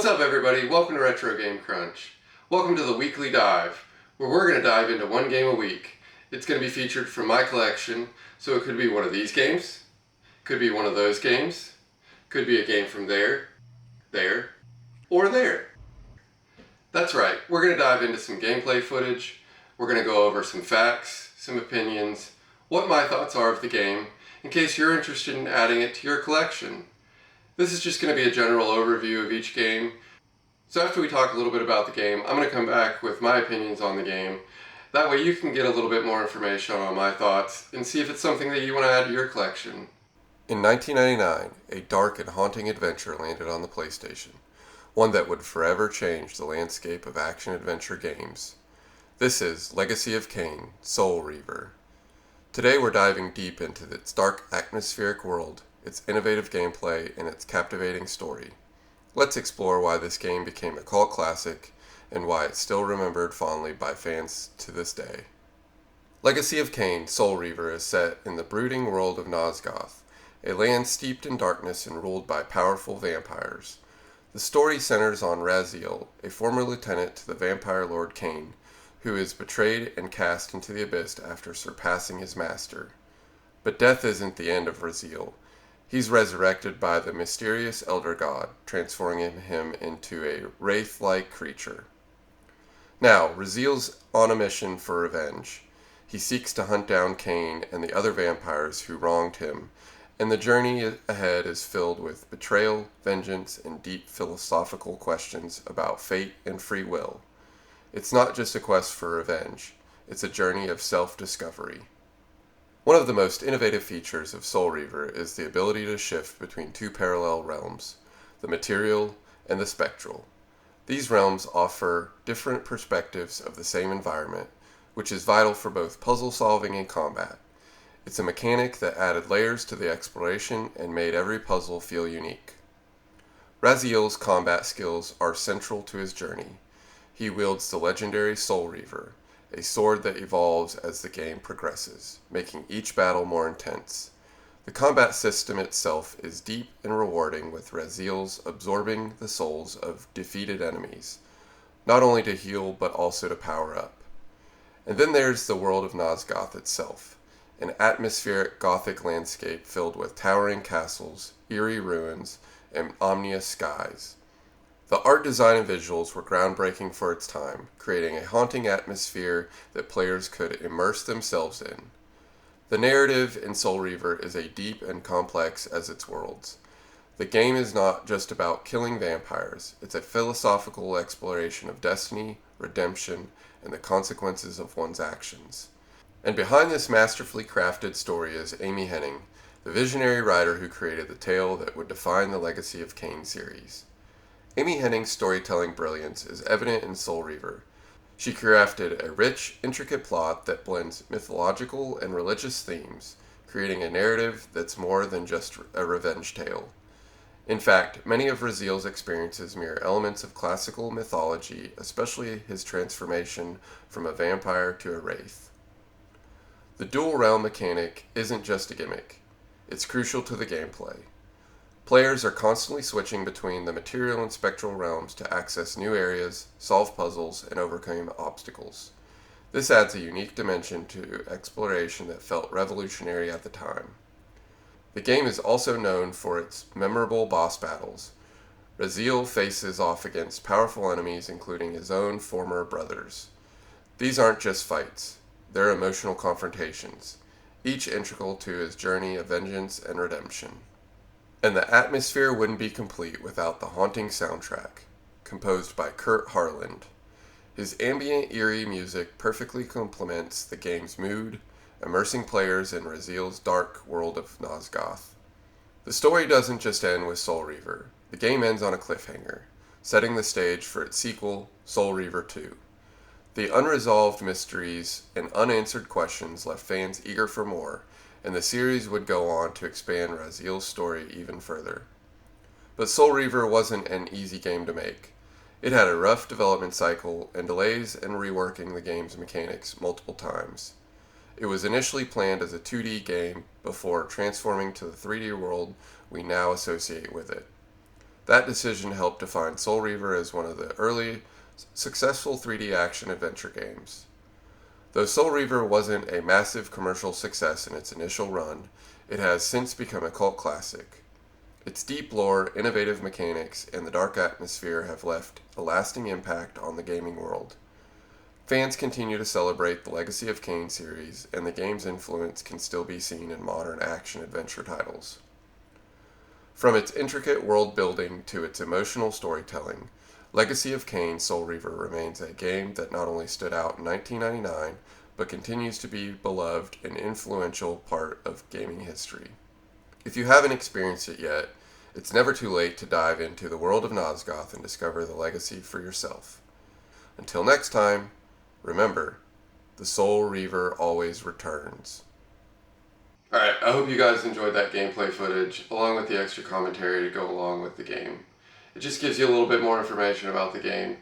What's up everybody, welcome to RetroGameCrunch. Welcome to the weekly dive, where we're going to dive into one game a week. It's going to be featured from my collection, so it could be one of these games, could be one of those games, could be a game from there, or there. That's right, we're going to dive into some gameplay footage, we're going to go over some facts, some opinions, what my thoughts are of the game, in case you're interested in adding it to your collection. This is just going to be a general overview of each game. So after we talk a little bit about the game, I'm going to come back with my opinions on the game. That way you can get a little bit more information on my thoughts and see if it's something that you want to add to your collection. In 1999, a dark and haunting adventure landed on the PlayStation, one that would forever change the landscape of action-adventure games. This is Legacy of Kain, Soul Reaver. Today we're diving deep into its dark atmospheric world, its innovative gameplay, and its captivating story. Let's explore why this game became a cult classic and why it's still remembered fondly by fans to this day. Legacy of Kain, Soul Reaver is set in the brooding world of Nosgoth, a land steeped in darkness and ruled by powerful vampires. The story centers on Raziel, a former lieutenant to the vampire lord Kain, who is betrayed and cast into the abyss after surpassing his master. But death isn't the end of Raziel. He's resurrected by the mysterious elder god, transforming him into a wraith-like creature. Now, Raziel's on a mission for revenge. He seeks to hunt down Kain and the other vampires who wronged him, and the journey ahead is filled with betrayal, vengeance, and deep philosophical questions about fate and free will. It's not just a quest for revenge, it's a journey of self-discovery. One of the most innovative features of Soul Reaver is the ability to shift between two parallel realms, the material and the spectral. These realms offer different perspectives of the same environment, which is vital for both puzzle solving and combat. It's a mechanic that added layers to the exploration and made every puzzle feel unique. Raziel's combat skills are central to his journey. He wields the legendary Soul Reaver, a sword that evolves as the game progresses, making each battle more intense. The combat system itself is deep and rewarding, with Raziel's absorbing the souls of defeated enemies, not only to heal but also to power up. And then there's the world of Nosgoth itself, an atmospheric Gothic landscape filled with towering castles, eerie ruins, and ominous skies. The art design and visuals were groundbreaking for its time, creating a haunting atmosphere that players could immerse themselves in. The narrative in Soul Reaver is as deep and complex as its worlds. The game is not just about killing vampires, it's a philosophical exploration of destiny, redemption, and the consequences of one's actions. And behind this masterfully crafted story is Amy Hennig, the visionary writer who created the tale that would define the Legacy of Kain series. Amy Hennig's storytelling brilliance is evident in Soul Reaver. She crafted a rich, intricate plot that blends mythological and religious themes, creating a narrative that's more than just a revenge tale. In fact, many of Raziel's experiences mirror elements of classical mythology, especially his transformation from a vampire to a wraith. The dual realm mechanic isn't just a gimmick, it's crucial to the gameplay. Players are constantly switching between the material and spectral realms to access new areas, solve puzzles, and overcome obstacles. This adds a unique dimension to exploration that felt revolutionary at the time. The game is also known for its memorable boss battles. Raziel faces off against powerful enemies, including his own former brothers. These aren't just fights, they're emotional confrontations, each integral to his journey of vengeance and redemption. And the atmosphere wouldn't be complete without the haunting soundtrack, composed by Kurt Harland. His ambient, eerie music perfectly complements the game's mood, immersing players in Raziel's dark world of Nosgoth. The story doesn't just end with Soul Reaver. The game ends on a cliffhanger, setting the stage for its sequel, Soul Reaver 2. The unresolved mysteries and unanswered questions left fans eager for more, and the series would go on to expand Raziel's story even further. But Soul Reaver wasn't an easy game to make. It had a rough development cycle and delays in reworking the game's mechanics multiple times. It was initially planned as a 2D game before transforming to the 3D world we now associate with it. That decision helped define Soul Reaver as one of the early, successful 3D action adventure games. Though Soul Reaver wasn't a massive commercial success in its initial run, it has since become a cult classic. Its deep lore, innovative mechanics, and the dark atmosphere have left a lasting impact on the gaming world. Fans continue to celebrate the legacy of Kain series, and the game's influence can still be seen in modern action-adventure titles. From its intricate world building to its emotional storytelling, Legacy of Kain Soul Reaver remains a game that not only stood out in 1999, but continues to be a beloved and influential part of gaming history. If you haven't experienced it yet, it's never too late to dive into the world of Nosgoth and discover the legacy for yourself. Until next time, remember, the Soul Reaver always returns. Alright, I hope you guys enjoyed that gameplay footage, along with the extra commentary to go along with the game. It just gives you a little bit more information about the game,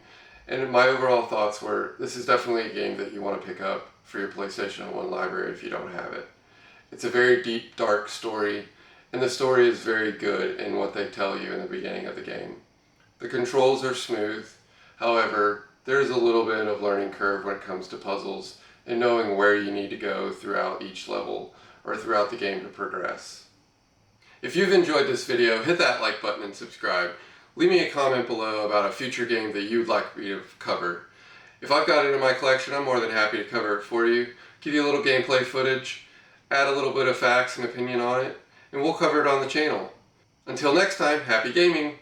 and my overall thoughts were, this is definitely a game that you want to pick up for your PlayStation 1 library if you don't have it. It's a very deep, dark story, and the story is very good in what they tell you in the beginning of the game. The controls are smooth, however, there's a little bit of learning curve when it comes to puzzles and knowing where you need to go throughout each level or throughout the game to progress. If you've enjoyed this video, hit that like button and subscribe. Leave me a comment below about a future game that you'd like me to cover. If I've got it in my collection, I'm more than happy to cover it for you, give you a little gameplay footage, add a little bit of facts and opinion on it, and we'll cover it on the channel. Until next time, happy gaming!